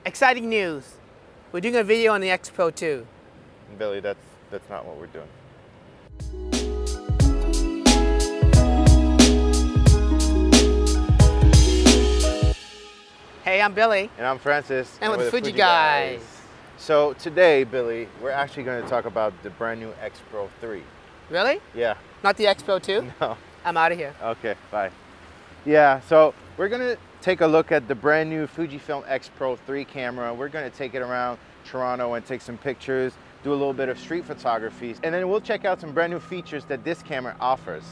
Exciting news. We're doing a video on the X-Pro3. Billy, that's not what we're doing. Hey, I'm Billy. And I'm Francis. And we're the Fuji guys. So today, Billy, we're actually going to talk about the brand new X-Pro3. Really? Yeah. Not the X-Pro2? No. I'm out of here. Okay, bye. Yeah, so we're going to take a look at the brand new Fujifilm X-Pro3 camera. We're going to take it around Toronto and take some pictures, do a little bit of street photography, and then we'll check out some brand new features that this camera offers.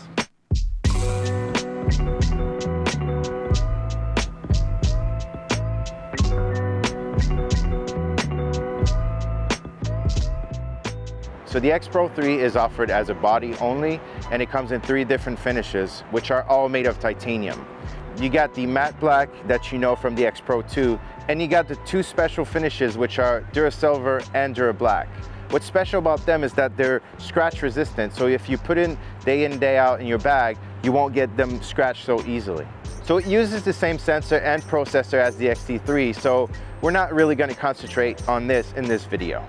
So the X-Pro3 is offered as a body only, and it comes in 3 different finishes, which are all made of titanium. You got the matte black that you know from the X-Pro2, and you got the 2 special finishes, which are Durasilver and Durablack. What's special about them is that they're scratch resistant, so if you put in day out in your bag, you won't get them scratched so easily. So it uses the same sensor and processor as the X-T3, so we're not really going to concentrate on this in this video.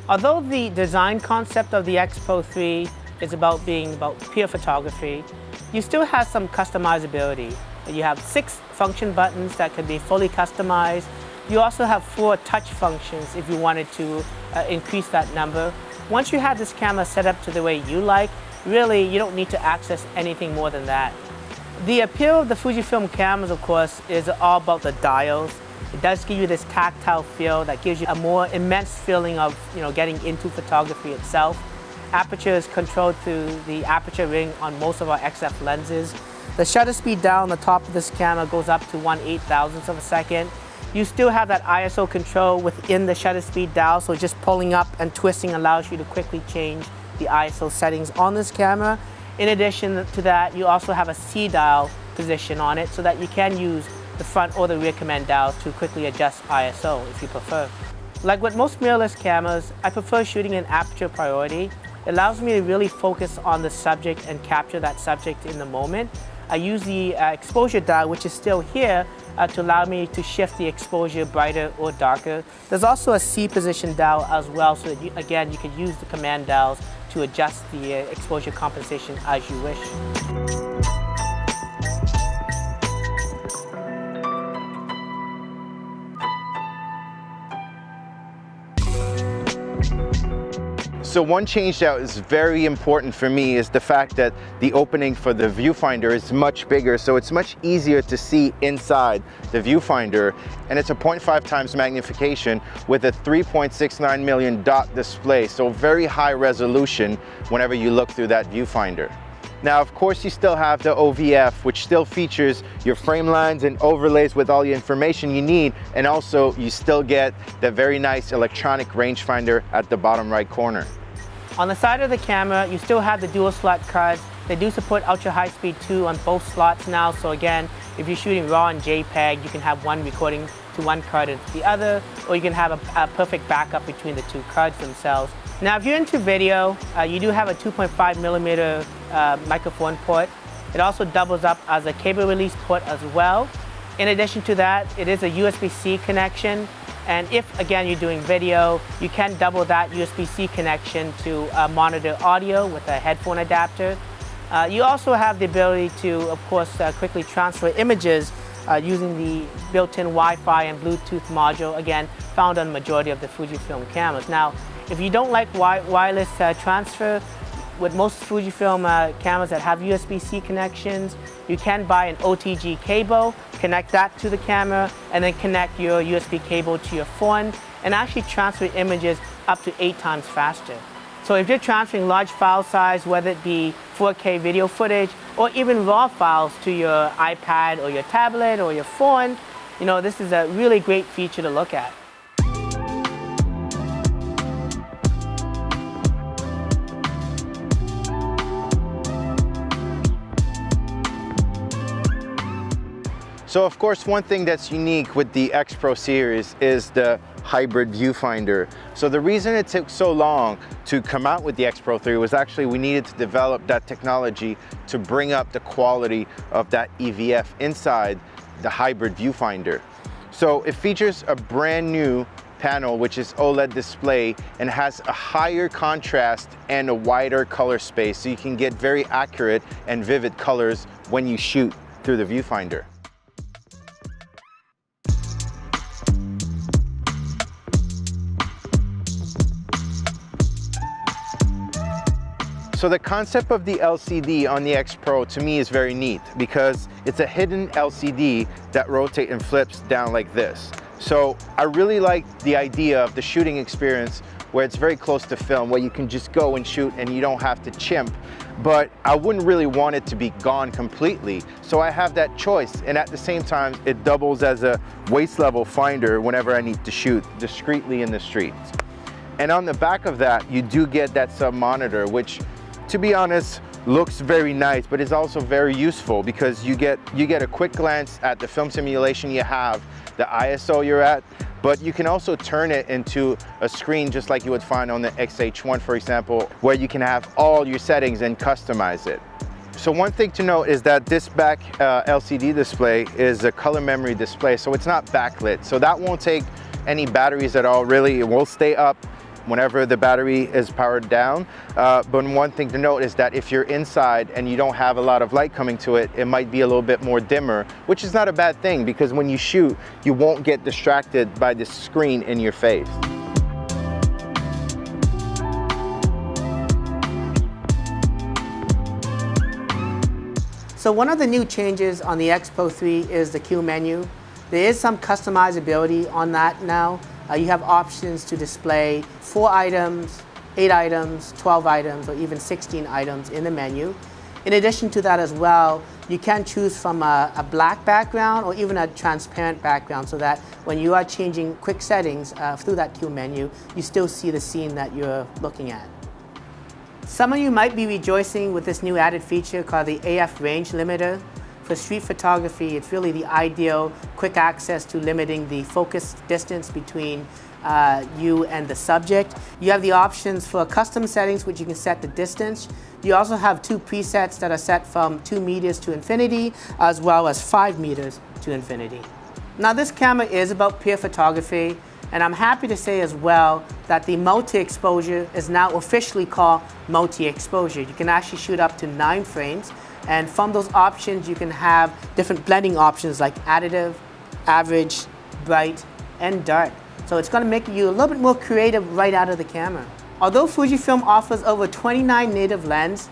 Although the design concept of the X-Pro3 is about being pure photography, you still have some customizability. You have 6 function buttons that can be fully customized. You also have 4 touch functions if you wanted to increase that number. Once you have this camera set up to the way you like, really you don't need to access anything more than that. The appeal of the Fujifilm cameras, of course, is all about the dials. It does give you this tactile feel that gives you a more immense feeling of getting into photography itself. Aperture is controlled through the aperture ring on most of our XF lenses. The shutter speed dial on the top of this camera goes up to 1/8,000th of a second. You still have that ISO control within the shutter speed dial, so just pulling up and twisting allows you to quickly change the ISO settings on this camera. In addition to that, you also have a C dial position on it so that you can use the front or the rear command dials to quickly adjust ISO if you prefer. Like with most mirrorless cameras, I prefer shooting in aperture priority. It allows me to really focus on the subject and capture that subject in the moment. I use the exposure dial, which is still here, to allow me to shift the exposure brighter or darker. There's also a C position dial as well, so that you can use the command dials to adjust the exposure compensation as you wish. So one change that is very important for me is the fact that the opening for the viewfinder is much bigger, so it's much easier to see inside the viewfinder, and it's a 0.5 times magnification with a 3.69 million dot display, so very high resolution whenever you look through that viewfinder. Now, of course, you still have the OVF, which still features your frame lines and overlays with all the information you need, and also you still get the very nice electronic rangefinder at the bottom right corner. On the side of the camera, you still have the dual slot cards. They do support ultra high speed 2 on both slots now, so again, if you're shooting RAW and JPEG, you can have one recording to one card and to the other, or you can have a perfect backup between the 2 cards themselves. Now, if you're into video, you do have a 2.5mm microphone port. It also doubles up as a cable release port as well. In addition to that, it is a USB-C connection. And if, again, you're doing video, you can double that USB-C connection to monitor audio with a headphone adapter. You also have the ability to, of course, quickly transfer images using the built-in Wi-Fi and Bluetooth module, again, found on the majority of the Fujifilm cameras. Now, if you don't like wireless transfer, with most Fujifilm cameras that have USB-C connections, you can buy an OTG cable, connect that to the camera, and then connect your USB cable to your phone, and actually transfer images up to 8 times faster. So if you're transferring large file size, whether it be 4K video footage, or even RAW files to your iPad or your tablet or your phone, this is a really great feature to look at. So of course, one thing that's unique with the X-Pro series is the hybrid viewfinder. So the reason it took so long to come out with the X-Pro3 was actually we needed to develop that technology to bring up the quality of that EVF inside the hybrid viewfinder. So it features a brand new panel, which is OLED display, and has a higher contrast and a wider color space, so you can get very accurate and vivid colors when you shoot through the viewfinder. So the concept of the LCD on the X Pro to me is very neat because it's a hidden LCD that rotates and flips down like this. So I really like the idea of the shooting experience where it's very close to film, where you can just go and shoot and you don't have to chimp, but I wouldn't really want it to be gone completely. So I have that choice, and at the same time, it doubles as a waist level finder whenever I need to shoot discreetly in the streets. And on the back of that, you do get that sub monitor, which, to be honest, looks very nice, but it's also very useful because you get a quick glance at the film simulation you have, the ISO you're at, but you can also turn it into a screen just like you would find on the XH1, for example, where you can have all your settings and customize it. So one thing to note is that this back LCD display is a color memory display, so it's not backlit. So that won't take any batteries at all, really. It will stay up whenever the battery is powered down. But one thing to note is that if you're inside and you don't have a lot of light coming to it, it might be a little bit more dimmer, which is not a bad thing because when you shoot, you won't get distracted by the screen in your face. So one of the new changes on the X-Pro3 is the Q menu. There is some customizability on that now. You have options to display 4 items, 8 items, 12 items, or even 16 items in the menu. In addition to that as well, you can choose from a black background or even a transparent background so that when you are changing quick settings through that Q menu, you still see the scene that you're looking at. Some of you might be rejoicing with this new added feature called the AF range limiter. For street photography, it's really the ideal quick access to limiting the focus distance between you and the subject. You have the options for custom settings, which you can set the distance. You also have 2 presets that are set from 2 meters to infinity, as well as 5 meters to infinity. Now this camera is about peer photography, and I'm happy to say as well that the multi-exposure is now officially called multi-exposure. You can actually shoot up to 9 frames. And from those options, you can have different blending options like additive, average, bright, and dark. So it's going to make you a little bit more creative right out of the camera. Although Fujifilm offers over 29 native lenses,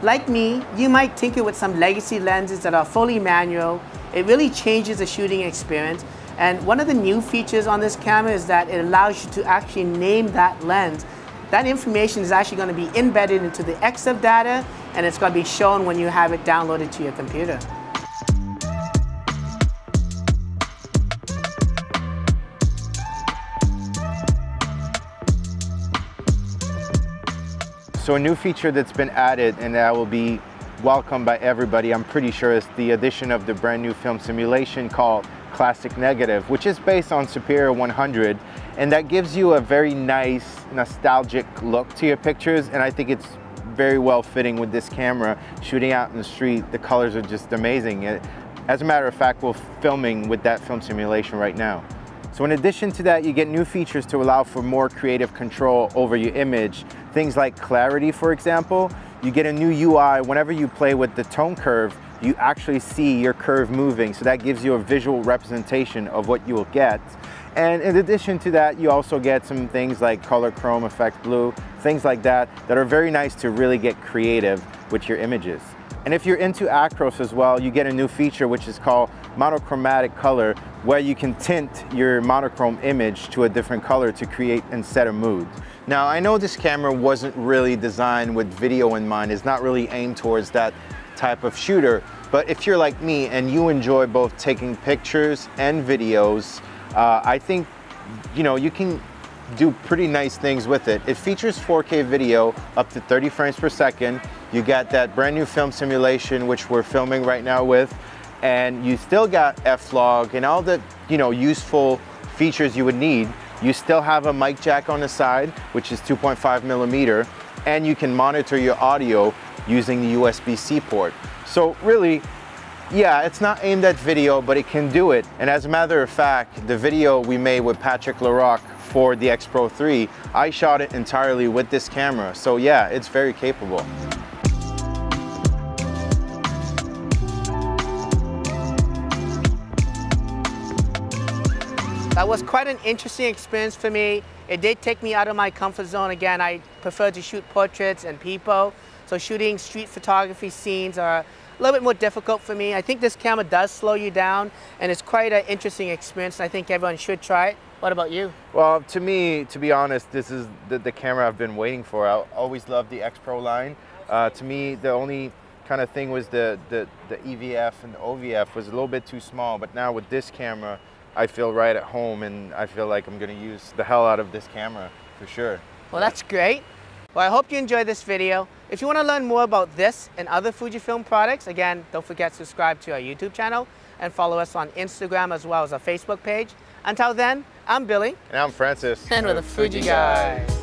like me, you might tinker with some legacy lenses that are fully manual. It really changes the shooting experience. And one of the new features on this camera is that it allows you to actually name that lens. That information is actually going to be embedded into the EXIF data, and it's going to be shown when you have it downloaded to your computer. So a new feature that's been added and that will be welcomed by everybody, I'm pretty sure, is the addition of the brand new film simulation called Classic Negative, which is based on Superior 100, and that gives you a very nice nostalgic look to your pictures, and I think it's very well fitting with this camera. Shooting out in the street, the colors are just amazing. As a matter of fact, we're filming with that film simulation right now. So in addition to that, you get new features to allow for more creative control over your image. Things like clarity, for example. You get a new UI whenever you play with the tone curve. You actually see your curve moving, so that gives you a visual representation of what you will get. And in addition to that, you also get some things like color chrome, effect blue, things like that are very nice to really get creative with your images. And if you're into acros as well, you get a new feature which is called monochromatic color, where you can tint your monochrome image to a different color to create and set a mood. Now, I know this camera wasn't really designed with video in mind. It's not really aimed towards that type of shooter, but if you're like me and you enjoy both taking pictures and videos, I think you can do pretty nice things with it. It features 4K video up to 30 frames per second. You got that brand new film simulation, which we're filming right now with, and you still got F-Log and all the useful features you would need. You still have a mic jack on the side, which is 2.5 millimeter, and you can monitor your audio using the USB-C port. So really, Yeah, it's not aimed at video, but it can do it. And as a matter of fact, the video we made with Patrick Larocque for the X-Pro3, I shot it entirely with this camera. So yeah, it's very capable. That was quite an interesting experience for me. It did take me out of my comfort zone. Again, I prefer to shoot portraits and people. So shooting street photography scenes are a little bit more difficult for me. I think this camera does slow you down, and it's quite an interesting experience. I think everyone should try it. What about you? Well, to me, to be honest, this is the camera I've been waiting for. I always loved the X-Pro line. To me, the only kind of thing was the EVF and the OVF was a little bit too small, but now with this camera, I feel right at home, and I feel like I'm going to use the hell out of this camera for sure. Well, that's great. Well, I hope you enjoyed this video. If you want to learn more about this and other Fujifilm products, again, don't forget to subscribe to our YouTube channel and follow us on Instagram as well as our Facebook page. Until then, I'm Billy. And I'm Francis. And we're the Fuji guys.